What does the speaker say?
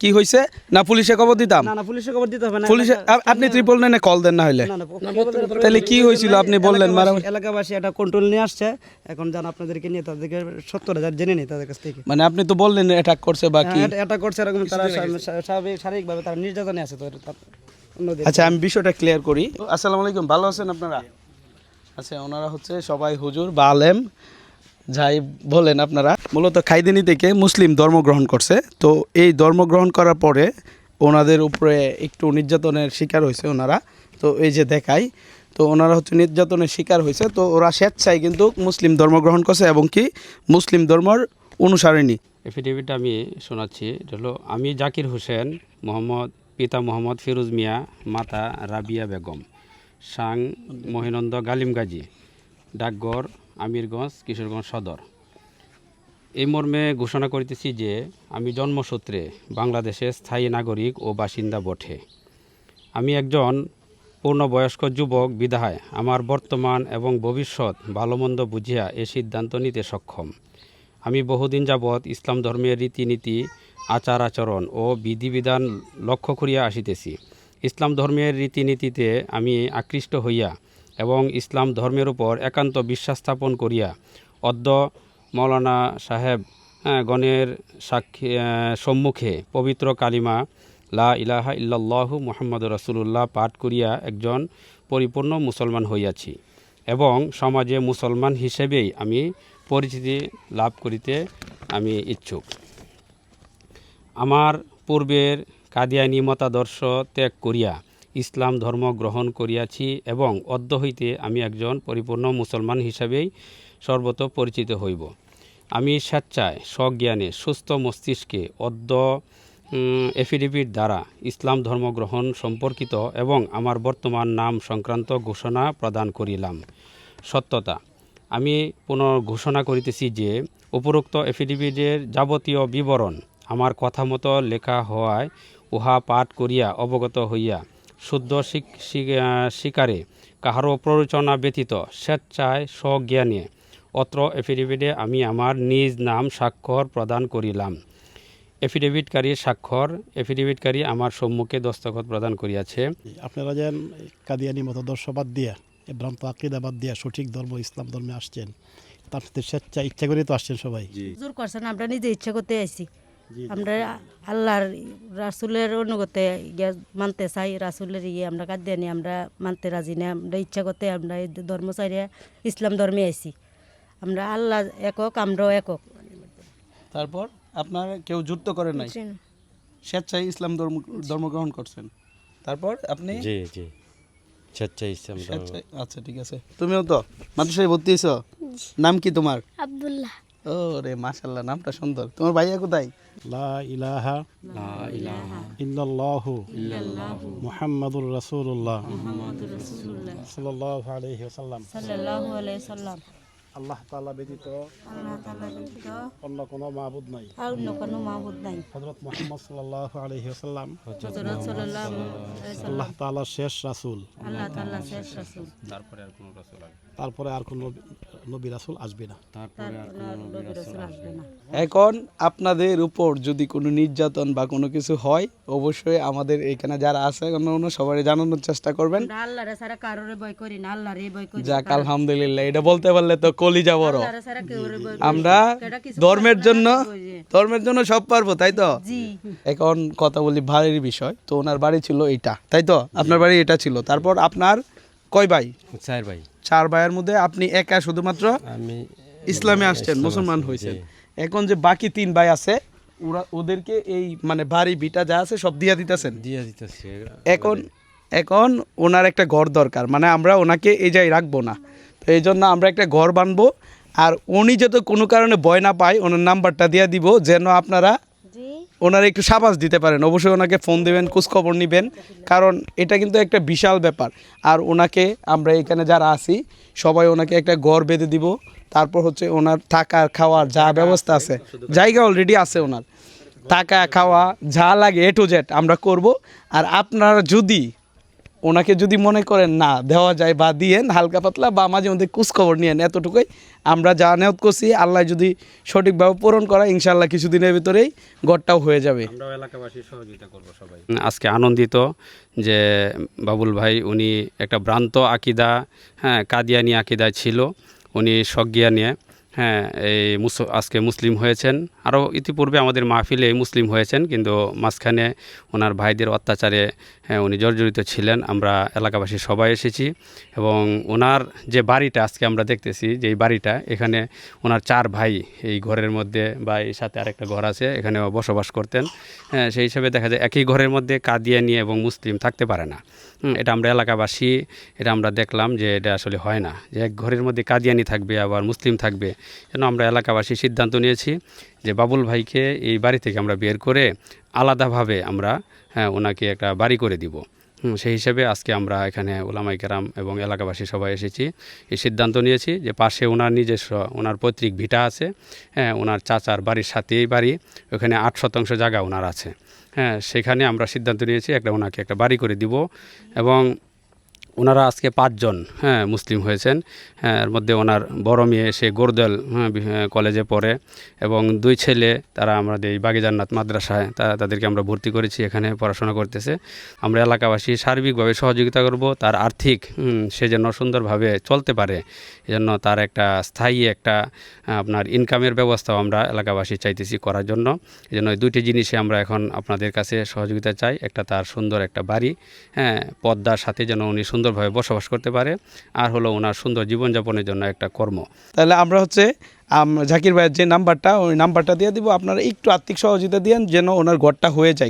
কি হয়েছে না পুলিশে খবর দিতাম? না পুলিশে খবর দিতে হবে না। পুলিশে আপনি 999 কল দেন না হলে। তাহলে কি হয়েছিল আপনি বললেন? এলাকাবাসী এটা কন্ট্রোল নিয়ে আসছে, এখন জান আপনাদেরকে নিয়ে তাদেরকে 70,000 জেনে নিই তাদের কাছ থেকে। মানে আপনি তো বললেন অ্যাটাক করছে বা কি? অ্যাটাক করছে এরকম, তারা শারীরিকভাবে তারা নির্যাতনে আছে। তো আচ্ছা আমি বিষয়টা ক্লিয়ার করি। আসসালামু আলাইকুম, ভালো আছেন আপনারা? আচ্ছা ওনারা হচ্ছে সবাই হুজুর বা আলেম যাই বলেন আপনারা, মূলত খাইদিনী থেকে মুসলিম ধর্ম গ্রহণ করছে। তো এই ধর্ম গ্রহণ করার পরে ওনাদের উপরে একটু নির্যাতনের শিকার হয়েছে ওনারা। তো এই যে দেখাই, তো ওনারা হচ্ছে নির্যাতনের শিকার হয়েছে। তো ওরা স্বেচ্ছায় কিন্তু মুসলিম ধর্ম গ্রহণ করছে এবং কি মুসলিম ধর্মের অনুসারিণী। এফিডেভিট আমি শোনাচ্ছি। এটা হলো আমি জাকির হোসেন, পিতা মোহাম্মদ ফিরোজ মিয়া, মাতা রাবিয়া বেগম, সাং মহিনন্দ গালিমগাজী, ডাকঘর আমিরগঞ্জ, কিশোরগঞ্জ সদর। এই মর্মে ঘোষণা করিতেছি যে আমি জন্মসূত্রে বাংলাদেশের স্থায়ী নাগরিক ও বাসিন্দা বটে। আমি একজন পূর্ণবয়স্ক যুবক বিধায় আমার বর্তমান এবং ভবিষ্যৎ ভালোমন্দ বুঝিয়া এ সিদ্ধান্ত নিতে সক্ষম। আমি বহুদিন যাবৎ ইসলাম ধর্মের রীতিনীতি, আচার আচরণ ও বিধিবিধান লক্ষ্য করিয়া আসিতেছি। ইসলাম ধর্মের রীতিনীতিতে আমি আকৃষ্ট হইয়া এবং ইসলাম ধর্মের উপর একান্ত বিশ্বাস স্থাপন করিয়া অদ্য মৌলানা সাহেব গণের সম্মুখে পবিত্র কালিমা লা ইলাহা ইল্লাল্লাহু মুহাম্মাদুর রাসূলুল্লাহ পাঠ করিয়া একজন পরিপূর্ণ মুসলমান হইয়াছি এবং সমাজে মুসলমান হিসেবেই আমি পরিচিতি লাভ করিতে আমি ইচ্ছুক। আমার পূর্বের কাদিয়ানী মতাদর্শ ত্যাগ করিয়া ইসলাম ধর্ম গ্রহণ করিয়াছি এবং অদ্য হইতে আমি একজন পরিপূর্ণ মুসলমান হিসাবেই সর্বত পরিচিত হইব। আমি স্বেচ্ছায় স্বজ্ঞানে সুস্থ মস্তিষ্কে অদ্য এফিডেভিট দ্বারা ইসলাম ধর্ম গ্রহণ সম্পর্কিত এবং আমার বর্তমান নাম সংক্রান্ত ঘোষণা প্রদান করিলাম। সত্যতা, আমি পুনর্ঘোষণা করিতেছি যে উপরোক্ত এফিডেভিটের যাবতীয় বিবরণ আমার কথা মতো লেখা হওয়ায় উহা পাঠ করিয়া অবগত হইয়া শুদ্ধ স্বীকারে কাহারও প্ররোচনা ব্যতীত স্বেচ্ছায় স্বজ্ঞানে অত্র এফিডেভিটে আমি আমার নিজ নাম স্বাক্ষর প্রদান করিলাম। এফিডেভিটকারীর স্বাক্ষর এফিডেভিটকারী আমার সম্মুখে দস্তখত প্রদান করিয়াছে। আপনারা যেন কাদিয়ানি মতাদর্শবাদ দিয়া ভ্রান্ত আকীদাবাদ দিয়া সঠিক ধর্ম ইসলাম ধর্মে আসছেন, তার সাথে স্বেচ্ছা ইচ্ছা করে তো আসছেন সবাই। জোর করছেন, আমরা নিজে ইচ্ছা করতে আইছি। আমরা আল্লাহর রাসূলের অনুগতে মানতে চাই, রাসূলের আমরা কাদিয়ানি আমরা মানতে রাজি না। আমরা ইচ্ছা করতে আমরা এই ধর্ম চাইরে ইসলাম ধর্মে আইছি। আমরা আল্লাহ একক, আমরাও একক। তারপর আপনার কেউ যুক্ত করে নাই, স্বেচ্ছায় ইসলাম ধর্ম গ্রহণ করছেন। তারপর আপনি জি জি স্বেচ্ছায় ইসলাম ধর্ম। আচ্ছা ঠিক আছে। তুমিও তো মাদ্রাসায় ভর্তি হয়েছো? নাম কি তোমার? আব্দুল্লাহ। ও রে মাশাআল্লাহ, নামটা সুন্দর। তোমার ভাইয়া কোথায়? লা ইলাহা ইল্লাল্লাহু মুহাম্মাদুর রাসূলুল্লাহ সাল্লাল্লাহু আলাইহি ওয়াসাল্লাম। আল্লাহ তাআলা ব্যতীত অন্য কোনো মাবুদ নাই। হযরত মুহাম্মদ সাল্লাল্লাহু আলাইহি ওয়াসাল্লাম আল্লাহ তাআলার শেষ রাসূল। তারপরে আর কোনো নবী রাসূল আসবে না। এখন আপনাদের উপর যদি কোনো নির্যাতন বা কোনো কিছু হয়, অবশ্যই আমাদের এখানে যারা আছে অন্য সবাই জানানোর চেষ্টা করবেন। আল্লাহরে ছাড়া কারোরে ভয় করি না, আল্লাহরে ভয় করি। যাক আলহামদুলিল্লাহ, এটা বলতে পারলে তো কলিজা বড়। আমরা ধর্মের জন্য সব পারবো, তাই তো? এখন কথা বলি বাড়ির বিষয়। তো ওনার বাড়ি ছিল এইটা, তাই তো? আপনার বাড়ি এটা ছিল। তারপর আপনার কয় ভাই? 4 ভাই। 4 ভাইয়ের মধ্যে আপনি একা শুধুমাত্র আমি ইসলামে আসছেন, মুসলমান হয়েছেন। এখন যে বাকি 3 ভাই আছে ওদেরকে এই মানে বাড়ি ভিটা যা আছে সব দিয়া দিতেছেন? দিয়ে দিতেছি। এখন ওনার একটা ঘর দরকার, মানে আমরা ওনাকে এই জায়গায় রাখবো না। তো এই জন্য আমরা একটা ঘর বানবো, আর উনি যাতে কোনো কারণে ভয় না পায় ওনার নাম্বারটা দিয়ে দিব, যেন আপনারা ওনারা একটু সাবাস দিতে পারেন। অবশ্যই ওনাকে ফোন দেবেন, খোঁজখবর নেবেন, কারণ এটা কিন্তু একটা বিশাল ব্যাপার। আর ওনাকে আমরা এখানে যারা আছি সবাই ওনাকে একটা ঘর বেঁধে দিব। তারপর হচ্ছে ওনার থাকা খাওয়ার যা ব্যবস্থা আছে, জায়গা অলরেডি আছে ওনার, থাকা খাওয়া যা লাগে A to Z আমরা করব। আর আপনারা যদি ওনাকে যদি মনে করেন না দেওয়া যায় বা দিয়েন হালকা পাতলা বা মাঝে মধ্যে খোঁজখবর নিয়েন, এতটুকুই আমরা যা নিয়ত করছি, আল্লাহ যদি সঠিকভাবে পূরণ করা, ইনশাআল্লাহ কিছুদিনের ভিতরেই ঘরটাও হয়ে যাবে। আমরাও এলাকাবাসী সহযোগিতা করব সবাই। আজকে আনন্দিত যে বাবুল ভাই উনি একটা ভ্রান্ত আকিদা, হ্যাঁ কাদিয়ানি আকিদায় ছিল, উনি সজ্ঞিয়া নিয়ে হ্যাঁ আজকে মুসলিম হয়েছেন। আরও ইতিপূর্বে আমাদের মাহফিলে মুসলিম হয়েছেন, কিন্তু মাঝখানে ওনার ভাইদের অত্যাচারে হ্যাঁ উনি জর্জরিত ছিলেন। আমরা এলাকাবাসী সবাই এসেছি এবং ওনার যে বাড়িটা আজকে আমরা দেখতেছি, যে এই বাড়িটা, এখানে ওনার 4 ভাই এই ঘরের মধ্যে, বা এই সাথে আরেকটা ঘর আছে, এখানে বসবাস করতেন। হ্যাঁ সেই হিসাবে দেখা যায় একই ঘরের মধ্যে কাদিয়ানি এবং মুসলিম থাকতে পারে না। এটা আমরা এলাকাবাসী, এটা আমরা দেখলাম যে এটা আসলে হয় না, যে এক ঘরের মধ্যে কাদিয়ানি থাকবে আবার মুসলিম থাকবে। যেন আমরা এলাকাবাসী সিদ্ধান্ত নিয়েছি যে বাবুল ভাইকে এই বাড়ি থেকে আমরা বের করে আলাদাভাবে আমরা ওনাকে একটা বাড়ি করে দিব। সেই হিসেবে আজকে আমরা এখানে ওলামাই কেরাম এবং এলাকাবাসী সবাই এসেছি, এই সিদ্ধান্ত নিয়েছি যে পাশে ওনার নিজস্ব ওনার পৈতৃক ভিটা আছে, হ্যাঁ ওনার চাচার বাড়ির সাথেই বাড়ি, ওখানে 8 শতাংশ জায়গা ওনার আছে। হ্যাঁ সেখানে আমরা সিদ্ধান্ত নিয়েছি ওনাকে একটা বাড়ি করে দিব। এবং ওনারা আজকে 5 জন হ্যাঁ মুসলিম হয়েছেন। হ্যাঁ এর মধ্যে ওনার বড় মেয়ে সে গোরদেল কলেজে পড়ে, এবং 2 ছেলে তারা আমাদের এই বাগি জান্নাত মাদ্রাসায় তাদেরকে আমরা ভর্তি করেছি, এখানে পড়াশোনা করতেছে। আমরা এলাকাবাসী সার্বিকভাবে সহযোগিতা করব, তার আর্থিক সে যেন সুন্দরভাবে চলতে পারে, এজন্য তার একটা স্থায়ী একটা আপনার ইনকামের ব্যবস্থাও আমরা এলাকাবাসী চাইতেছি করার জন্য। এজন্য এই 2টি জিনিসে আমরা এখন আপনাদের কাছে সহযোগিতা চাই। একটা তার সুন্দর একটা বাড়ি, হ্যাঁ পদ্মার সাথে যেন উনি সুন্দরভাবে বসবাস করতে পারে, আর হলো ওনার সুন্দর জীবনযাপনের জন্য একটা কর্ম। তাহলে আমরা হচ্ছে জাকির ভাইয়ের যে নাম্বারটা, ওই নাম্বারটা দিয়ে দিব, আপনারা একটু আর্থিক সহযোগিতা দিয়েন যেন ওনার ঘরটা হয়ে যায়।